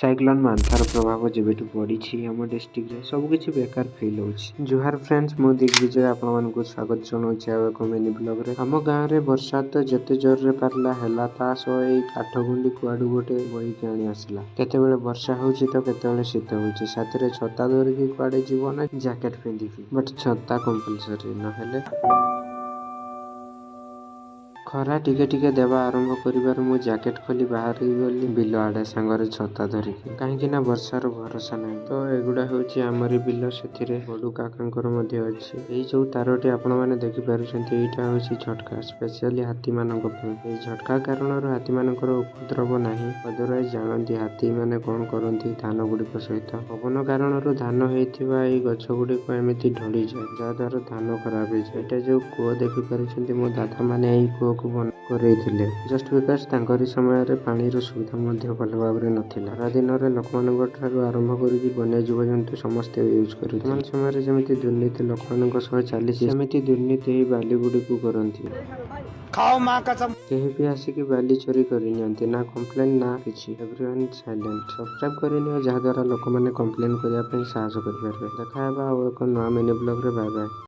Cyclone मानथार प्रभाव जेबेठू पड़ी आम डिस्ट्रिक्ट रे सबकिछि बेकार फील होछि। जुहार फ्रेंड्स, मु दिग्विजय आपनको स्वागत जनाऊछि आ एक मिनी ब्लॉग रे। आम गाँव रे वर्षा तो जेते जोर रे पारला हैला ता सो एई काठगुंडी कुआडू गोटे बोईके आनी आसला। केतेबेले वर्षा होछि तो केतेबेले शीत होछि। साथरे छता धरिकी कुआडे जीव ना जैकेट पिंधिकी, बट छता कंपलसरी नहेले खरा टिके टिके देवा आरंभ करिबार मु जैकेट खोली बाहर गली बिल आड़े सांगरे छता धरिकी, कहीं ना वर्षार भरोसा नहीं। तो एगुड़ा होछि आमरी बिल, सेथिरे बडू काकांकर मध्ये अछि। एई जो तारोटी आपण माने देखि पारुछन्ती, एइटा होछि झटका, स्पेशली हाथी मानक पय। एई झटका कारणर हाथी मानकर उपद्रव नाही। अदरवाइज जानती हाथी माने कोन करन्ती धान गुड़िक सहित। पवन कारणर धान हेइथिबा एई गछ गुड़िक एमिति ढली जाय, जा द्वारा धान खराब हो जाय। एटा जो कुओ देखि पारुछन्ती, मो दादा माने एई कुओ करैथिले जस्ट बिकज तांकरी समय रे पानीर सुविधा मध्य भल भाବରେ नथिला। खरा दिन रे लोकमानक ठारू आरंभ करिकि वन्य जीवजंतु समस्ते यूज करुथि। वर्तमान समय रे जेमिति दुर्नीति लोकमानक सह चालिछि, सेमिति दुर्नीति एई बाली गुड़िकु करन्ति। खाओ मां कसम। केही भी आसिकि बाली चोरी करि नियंती, ना कंप्लेन ना किछि। Everyone silent. सब्सक्राइब करिनियो जहा द्वारा लोकमाने कंप्लेन करिया पई साहस करि पारबे। देखा हेबा और एक नया मिनी ब्लॉग रे। Bye bye.